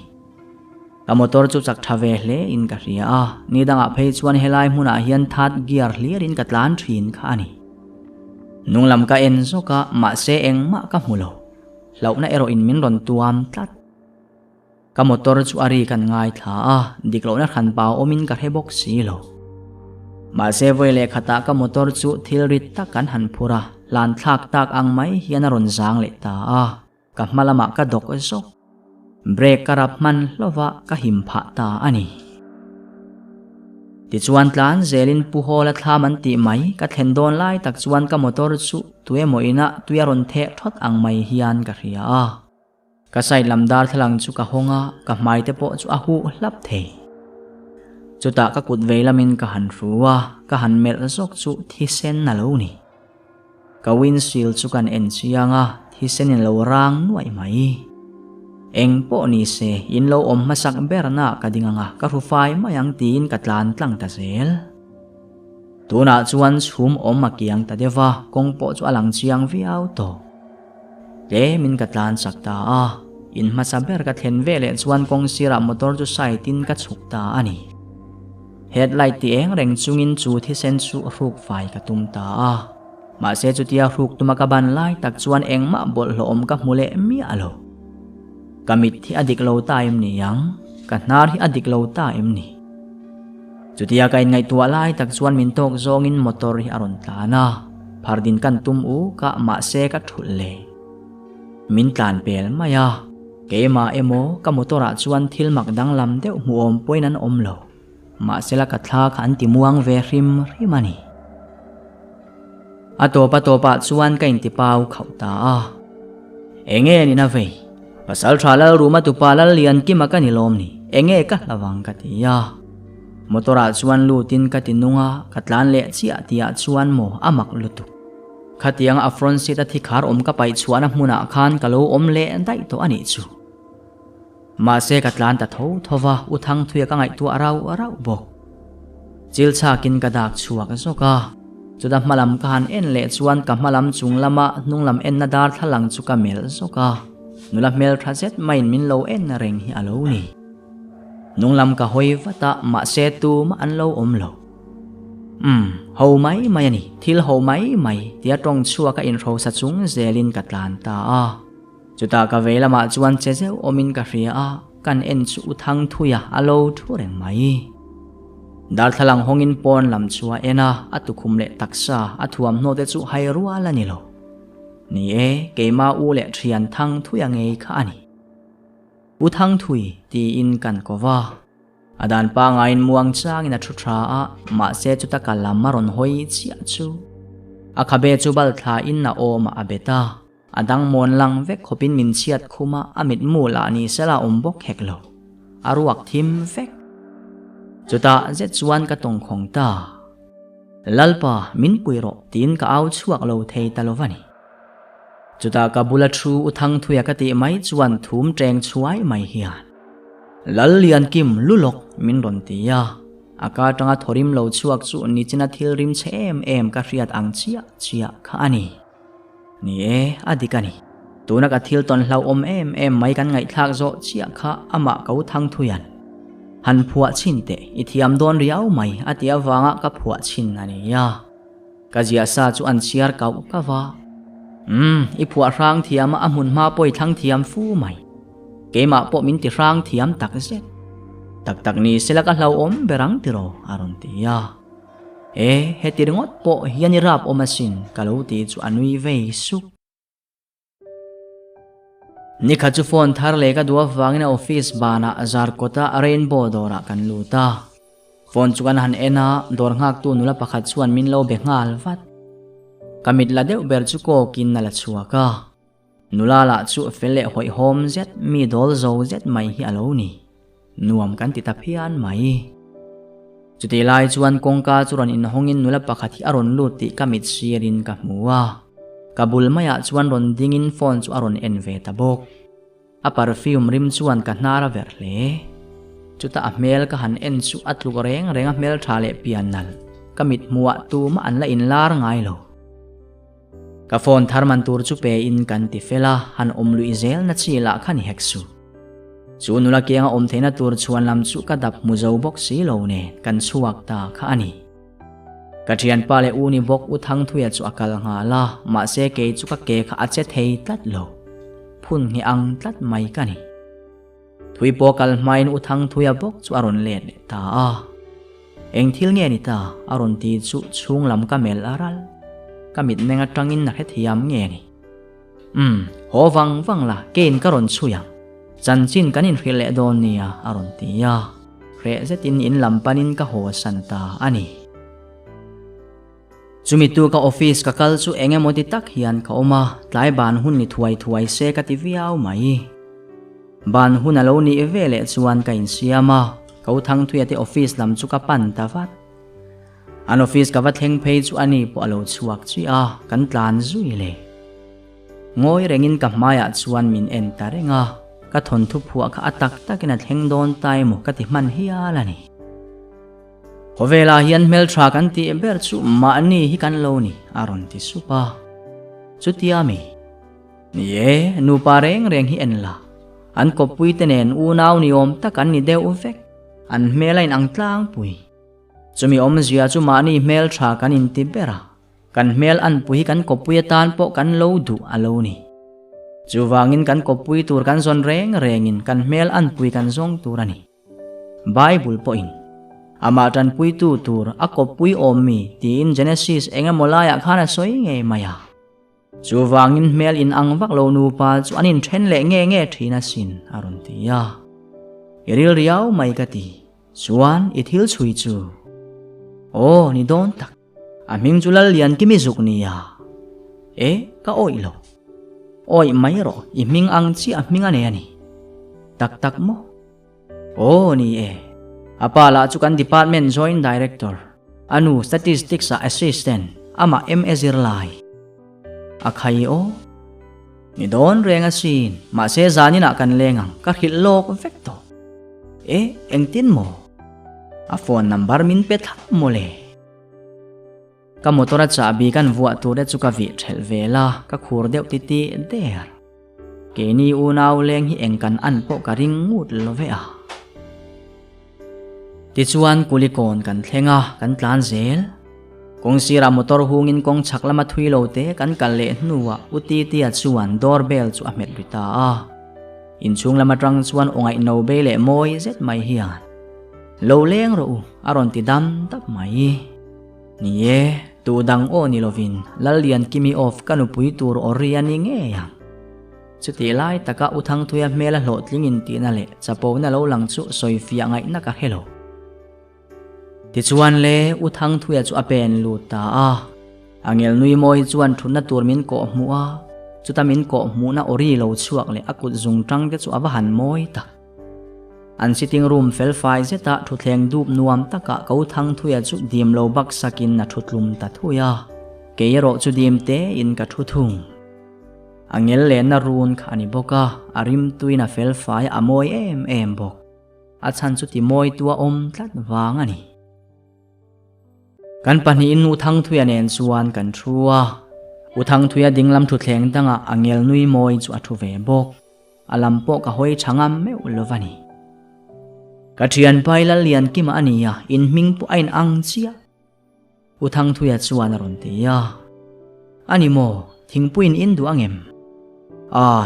ka motor chu chak thave hle in ka ria a ni danga phei chuan helai hmuna hian third gear hlir in ka tlan thin kha ani nunglam ka en zo ka ma se eng ma ka mulo launa ero in min ron tuam tlat ka motor chu ari kan ngai tha a diklo na khan pau omin ka hebok si lo ma se voile khata ka motor chu thil rit ta kan han phura lan thak tak ang mai hian ron zang le ta a ka malama ka dok zok brake karap man lova ka him pha ta ani ti chuan tlan zelin pu hola thlaman ti mai ka thendon lai tak chuan ka motor chu tue moina tuya ron the thot ang mai hian ka ria a ka sai lamdar thalang chu ka honga ka mai te po chu a hu hlap the chuta ka kut veilamin ka han ruwa ka han mel zok chu thi sen na lo ni ka windshield chu kan en chianga thi sen in lo rang nuai mai eng po ni se in lo om masak berna ka dinganga ka rufai mayang tin ka tlan tlang ta zel tuna chuan chhum om makiang ta dewa kong po chu alang chiang viau to le min ka tlan sakta a in masaber ka thlen vele chuan kong sira motor chu sai tin ka chukta ani headlight ti eng reng chungin chu thi sen chu ruk fai ka tumta a ma se chu tia ruk tuma ka ban lai tak chuan eng ma bol lo om ka mule mi alo kamit hi adik lo time ni yang ka nar hi adik lo time ni chutia kain ngai tua lai tak chuan min tok zongin motor hi aron tlana phardin kan tum u ka ma se ka thulle min tlan pel maya ke ma emo ka motora chuan thil mak dang lam deuh mu om poin an om lo ma sela ka thla kha an ti muang ve rim rimani atopa chuan ka in ti pau khauta a enge ni na ve pasal thala ruma tu palal lian ki maka ni lom ni enge ka lawang ka ti ya motora chuan lutin ka tinunga katlan le chia tia chuan mo amak lutu khatiang a front seat a thikhar om ka pai chuan a hmuna khan kalo om le dai to ani chu ma se katlan ta tho thowa uthang thuya ka ngai tu arau bok chil chakin ka dak chuak zoka chuda malam kan en le chuan ka malam chung lama nunglam en na dar thalang chu ka mel zoka nula mel thazet main min lo en na reng hi alo ni nunglam ka hoi vata ma se tu ma an lo om lo hầu mai ani thil hầu mai tia tong chua ka intro sa chung zelin katlan ta a chuta ka vela ma chuan chezeu omin ka ria a kan en chu uthang thuya alo thureng mai dar thalang hongin pon lam chua ena atukhum le taksa athuam no te chu hai ruala ni lo ni e keima u le thian thang thuya ngei kha ani uthang thui ti in kan kova adan pa ngain muang chang ina thu tha a ma se chu ta kalam maron hoi chia chu akhabe chu bal tha in na o ma abeta adang mon lang vek khopin min chiat khuma amit mu la ni sela ombok heklo aruak thim vek chuta je chuan ka tong khong ta lalpa min puiro tin ka au chuak lo thei talovani chuta ka bula thu uthang thuya ka ti mai chuan thum treng chuai mai hian lal lian kim lulok min ron tia aka tanga thorim lo chuak chu ni china thil rim em ka riat ang chia kha ani ni e adikani tuna ka thil ton hlau om em mai kan ngai thak zo chia kha ama kau thang thuyan han phua chin te ithiam don riau mai atia wanga ka phua chin ani ya ka jia sa chu an chiar kau ka wa i phua rang thiam a mun ma poi thang thiam fu mai keima po min ti rang thiam tak zet tak ni sila ka hlau om berang tiro aron tia he tiringot po hiani rap o masin kalo ti chu anui ve su ni kha chu phone thar le ka duwa wangina office bana azar kota rainbow dora kan luta phone chu kan han ena dor ngak tu nula pakhat chuan min lo be ngal vat kamit la deu ber chu ko kin na la chuaka nula la chu fele hoi hom zet mi dol zo zet mai hi alo ni nuam kan ti tapian mai chuti lai chuan kongka churan in hongin nula pakhat hi aron luti kamit sirin ka muwa kabul maya chuan ron dingin phone chu aron enve tabok a perfume rim chuan ka hnara verle chuta a mel ka han en chu atluk renga mel thale piannal kamit muwa tu ma an la in lar ngai lo ka phone tharman tur chu pe in kan ti fela han omlu izel na chila khan heksu chu nula kianga om theina tur chuan lam chu ka dap muzo bok si lo ne kan chuak ta kha ani kathian pale uni bok uthang thuya chu akal nga la ma se ke chu ka ke kha ache thei tlat lo phun ngi ang tlat mai kani thui po kal main uthang thuya bok chu aron len ta a eng thil nge ni ta aron ti chu chung lam ka mel aral kamit menga tangin na hethiam nge ni ho wang la ken karon chuyang chan chin kanin hrile don nia aron tia re zetin in lampanin ka ho santa ani chumitu ka office ka kal chu enge moti tak hian ka oma tlai ban hun ni thuai se ka ti viau mai ban hun alo ni evele chuan ka in siama kau thang thuya te office lam chu ka pan ta vat an office ka vatheng phei chu ani po alo chuak chi a kan tlan zui le ngoi rengin ka maya chuan min en ta renga ka thon thu phua kha atak takina thleng don tai mo ka ti man hialani hovela hian mel thra kan ti ber chu ma ni hi kan lo ni aron ti supa chutia mi ni e nu pareng reng hi en la an ko pui tenen u naw ni om ta kan ni deu vek an melain ang tlang pui chumi om zia chu ma ni mel thra kan in ti bera kan mel an pui kan ko pui tan po kan lo du alo ni chuwangin kan ko pui tur kan zon rengin kan mel an pui kan zong turani bible po in ama tan pui tu tur a ko pui om mi ti in genesis enga molaya khana soi nge maya chu wangin mel in ang vak lo nu pa chu anin then le nge thina sin aron tia iril riau mai ka ti chuan i thil chui chu o ni don tak aming chulal lian kimi zuk niya ka oi lo oi mai ro i ming ang chi aming ane ani tak mo o ni apala chu kan department joint director anu statistics assistant ama MS lai akhai o ni don renga sin ma se zani na kan lengang ka hil lok vekto engtin mo a phone number min pe thak mo le ka motora chabi kan vuwa tu de chu ka vi thel vela ka khur deuh ti der ke ni unaw leng hi engkan an po ka ring ngut lo ve a ti chuan kulikon kan thlenga kan tlan zel kung sira motor hungin kong chaklama thuilo te kan kalle nuwa uti tia chuan doorbell chu amet rita a inchung lama tang chuan ongai no bele moi zet mai hian lo leng ro aron ti dam tap mai ni tu dang o ni lovin lalian kimi off kanu pui tur oriani nge yang chuti lai taka uthang thuya mela hlotling ti na le chapo na lo lang chu soifia ngai na ka hello ti chuan le uthang thuya chu apen luta a angel nui moi chuan thunna turmin ko hmuwa chutamin ko hmuna ori lo chuak le akut zung tang te chu awahan moi tak an sitting room fel fai zeta thuthleng dup nuam taka ko thang thuya chu dim lo bak sakin na thutlum ta thuya keiro chu dim te in ka thuthung angel le na run khani boka arim tuina fel fai amoi em bok a chan chu ti moi tua om tlat wangani kan pani in uthang thuya nen chuan kan thua uthang thuya dinglam thuthleng tanga angel nui moi chu athu ve bok alam po ka hoi thangam me ulovani ka thian paila lian kima ania in ming pu ain ang chia uthang thuya chuan ron tia ani mo thingpuin in du angem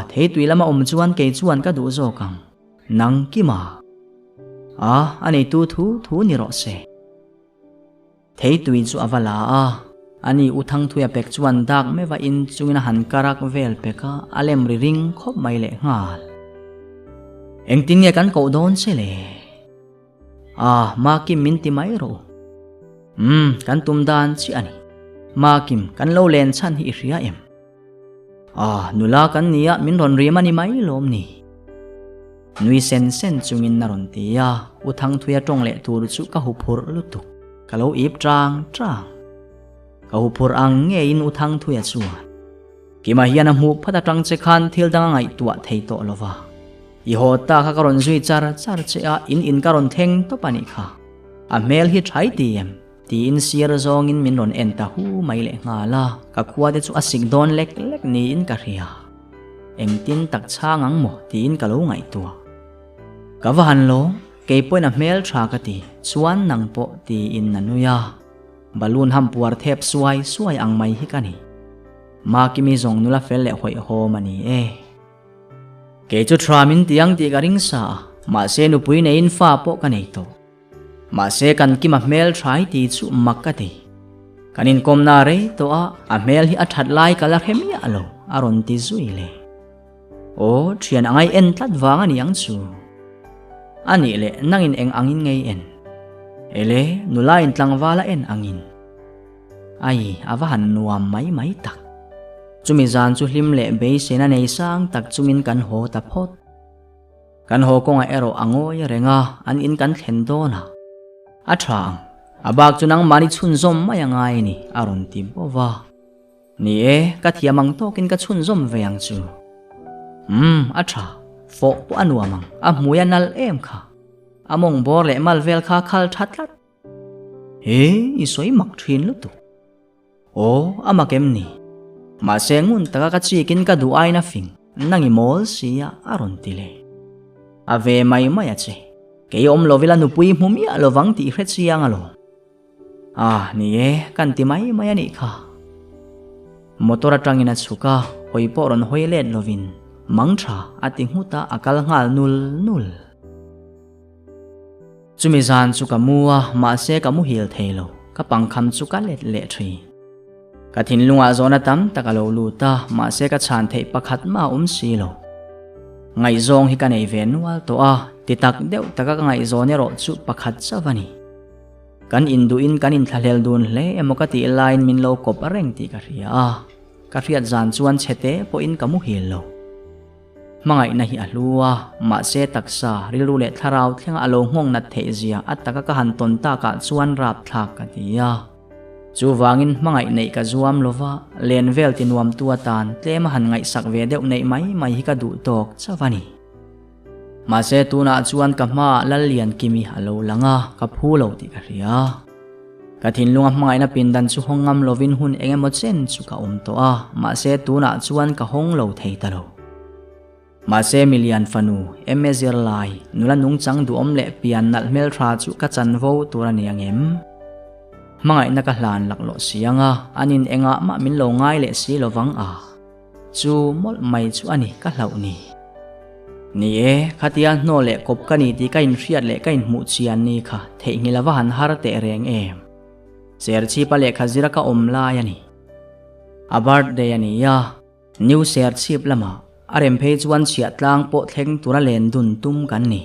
thei tuilama chuan ke chuan ka du zo kang nang kima ani tu thu ni ro se thei tui chu avala ani uthang thuya pek chuan dak mewa in chungina han karak vel peka alem ri ring khop mai le ngal engtin nge kan ko don se le ma kim min ti mai ro kan tum dan chi ani ma kim kan lo len chan hi ria em nula kan nia min ron ri mani mai lom ni nui sen chungin na ron tia uthang thuya tong le tur chu ka hupur lutuk kalau ip trang kau pur ang nge in uthang thuya chuan kima hian a muk phata tang che khan thil dang ngai tua thei to lova i hota kha karon zui char che a in karon theng to pani kha a mel hi thai tiem ti in sir zong in min ron enta hu mai le ngala ka khuwa de chu asik don lek ni in ka ria engtin tak chang ang mo ti in kalo ngai tua ka van lo ke point a mel tha ka ti chuan nang po ti in nanuya balun ham puar thep suai ang mai hi kani ma kimi zong nula fel le hoi ho mani ke chu tramin tiang ti garing sa ma se nu pui nei in fa po kanei to ma se kan ki ma mel thai ti chu makati kanin kom na re to a mel hi athat lai kala khemia alo aron ti zui le thian angai en tlat wang ani ang chu ani le nangin eng angin ngei en ele nulain tlangwala en angin ai awahan nuam mai tak chumi zan chu hlim le be sena nei sang tak chumin kan ho ta phot kan ho konga ero angoi renga an in kan thlen dona athang abak chunang mani chun zom maya ngai ni aron ti bowa ni ka thiamang tokin ka chun zom veang chu atha fo pu anuamang a muyanal em kha among bor le malvel kha khal thatlat i soi mak thin lu tu amakem ni ma sengun taka ka chikin ka duai na fing nangi mol sia aron tile ave mai che ke om lovila nu pui mumia lovang ti hret siang alo ni kan ti mai ani kha motora tangina chuka hoi poron hoilet lovin mangtha ati huta akal ngal nul chumi zan chu ka muwa ma se ka mu hil thelo ka pangkham chu ka let le thri ka thin lunga zona tam takalo luta ma se ka chan thei pakhat ma si lo ngai zong hi ka nei ve nual to a titak deuh taka ngai zone ro chu pakhat chawani kan indu in kan in thalel dun hle emokati line min lo kop areng ti ka ria ka riat zan chuan chete po in kamu hil lo mangai na hi alua ma se taksa rilu le tharau thlenga alo ngong na the zia ataka ka han ton ta ka chuan rap thak ka tia chu wangin mangai nei ka zuam lova len vel tinuam tua tan tlema han ngai sak ve deuh nei mai hi ka du tok chawani ma se tuna chuan ka ma lalian kimi alo langa ka phu lo ti ka ria ka thin lunga mangai na pindan chu hongam lovin hun engemaw chen chu ka to a ma se tuna chuan ka hong lo thei ta lo ma se milian fanu emezir lai nula nung chang du om le pian nal mel thra chu ka chan vo turani angem mangai na ka hlan laklo sianga anin enga ma min lo ngai le si lovang a chu mol mai chu ani ka hlau ni ni e khatia no le kop kani ti kain riat le kain mu chian ni kha thei ngilawa han har te reng em ser chi pa le khazira ka omla yani abart de yani ya new ser chip lama arem page 1 chiat lang po thleng tura len dun tum kan ni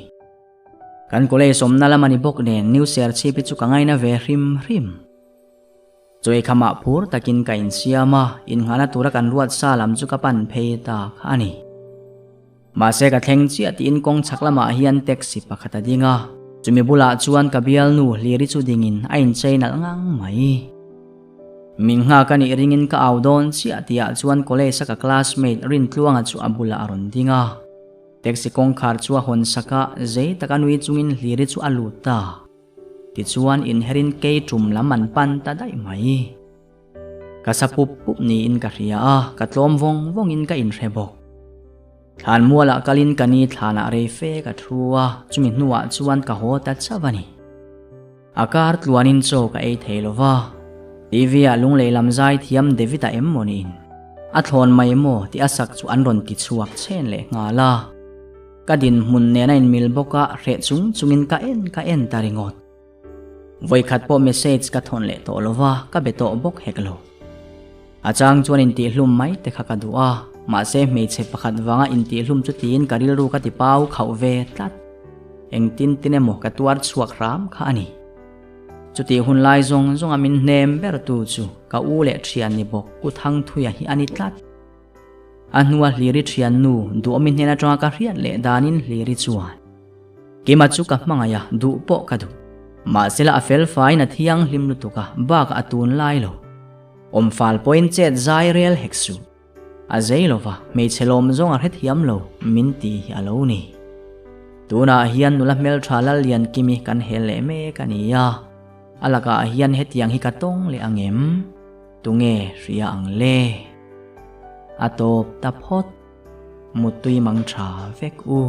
kan kole somna lamani bok nen new ser chip chu kangai na ve rim choi khama phur takin kain siama in ngana tura kan ruat salam chu ka pan phei ta khani ma se ka thleng chi ati in kong chaklama hian taxi pakhata dinga chumi bula chuan ka bial nu liri chu dingin ain chainal ngang mai min nga kani ringin ka awdon chi atia chuan college ka classmate rin tluanga chu abula aron dinga taxi kong khar chu hon saka zei taka nui chungin liri chu aluta ti chuan in herin ke trum laman pan ta dai mai ka sapup pup ni in ka ria ka tlom vong in ka in rebok than muala kalin kani thana re fe ka thruwa chumi nuwa chuan ka hota chawani akar tluanin cho ka ei theilowa TV alung leilam zai thiam devita emmonin a thlon mai mo ti asak chu anron ti chuak chen le ngala kadin mun ne na in mil boka re chungin ka en taringot voi khat po message ka thon le to lova ka beto bok heklo achang chuan in ti hlum mai te kha ka duwa ma se me che pakhat wanga in ti hlum chu tin karil ru ka ti pau khau ve tat eng tin emo ka tuar chuak ram kha ani chuti hun lai zong amin nem ber tu chu ka u le thian ni bok ku thang thuya hi ani tlat anua hliri thian nu du amin hena tanga ka riat le danin hliri chuan kema chu ka mangaya du po ka du ma sela afel fai na thiang hlim lu tu ka ba ka atun lai lo om fal point chet zai real heksu a zeilova me chelom zong a hiam lo min ti hi alo ni tuna hian nula mel thalal lian kimi kan hele me kania alaka hian hetiang hi katong le angem tunge ria angle atop taphot mutui mangtha vek u